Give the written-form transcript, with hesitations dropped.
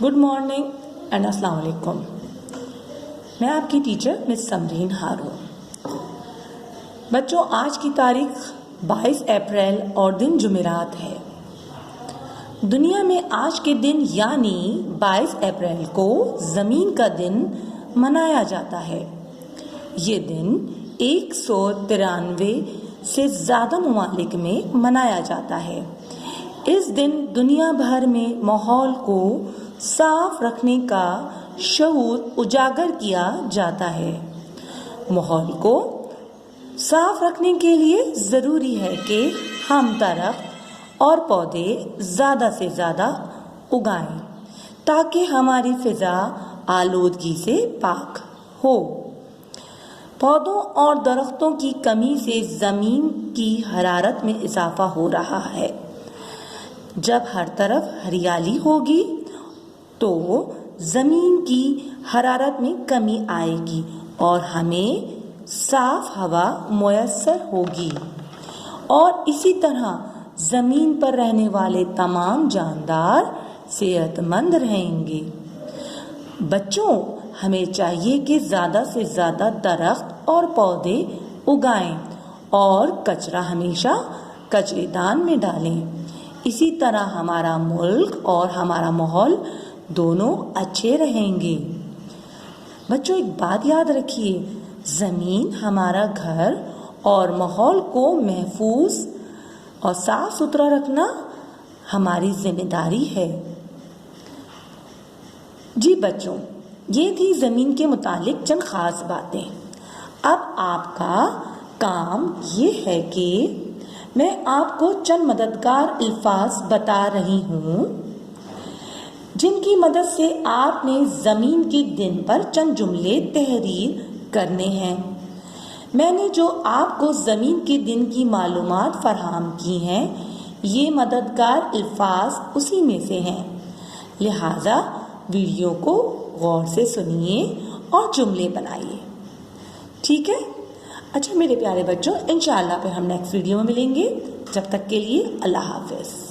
Good morning and अस्सलाम वालेकुम। मैं आपकी टीचर मिस समरीन हारून। बच्चों, आज की तारीख 22 अप्रैल और दिन जुमेरात है। दुनिया में आज के दिन यानी 22 अप्रैल को ज़मीन का दिन मनाया जाता है। ये दिन 193 से ज़्यादा ममालिक में मनाया जाता है। इस दिन दुनिया भर में माहौल को साफ रखने का शऊर उजागर किया जाता है। माहौल को साफ रखने के लिए ज़रूरी है कि हम दरख्त और पौधे ज़्यादा से ज़्यादा उगाएं ताकि हमारी फ़िज़ा आलूदगी से पाक हो। पौधों और दरख्तों की कमी से ज़मीन की हरारत में इजाफा हो रहा है। जब हर तरफ हरियाली होगी तो ज़मीन की हरारत में कमी आएगी और हमें साफ हवा मुयस्सर होगी और इसी तरह ज़मीन पर रहने वाले तमाम जानदार सेहतमंद रहेंगे। बच्चों, हमें चाहिए कि ज़्यादा से ज़्यादा दरख्त और पौधे उगाएं और कचरा हमेशा कचरेदान में डालें। इसी तरह हमारा मुल्क और हमारा माहौल दोनों अच्छे रहेंगे। बच्चों, एक बात याद रखिए, ज़मीन हमारा घर और माहौल को महफूज और साफ सुथरा रखना हमारी जिम्मेदारी है। जी बच्चों, ये थी ज़मीन के मुतालिक चंद ख़ास बातें। अब आपका काम ये है कि मैं आपको चंद मददगार अल्फाज बता रही हूँ जिनकी मदद से आपने ज़मीन के दिन पर चंद जुमले तहरीर करने हैं। मैंने जो आपको ज़मीन के दिन की मालूमात फराहम की हैं, ये मददगार अल्फाज उसी में से हैं। लिहाजा वीडियो को गौर से सुनिए और जुमले बनाइए। ठीक है? अच्छा मेरे प्यारे बच्चों, इंशाअल्लाह फिर हम नेक्स्ट वीडियो में मिलेंगे। जब तक के लिए अल्लाह हाफ़िज़।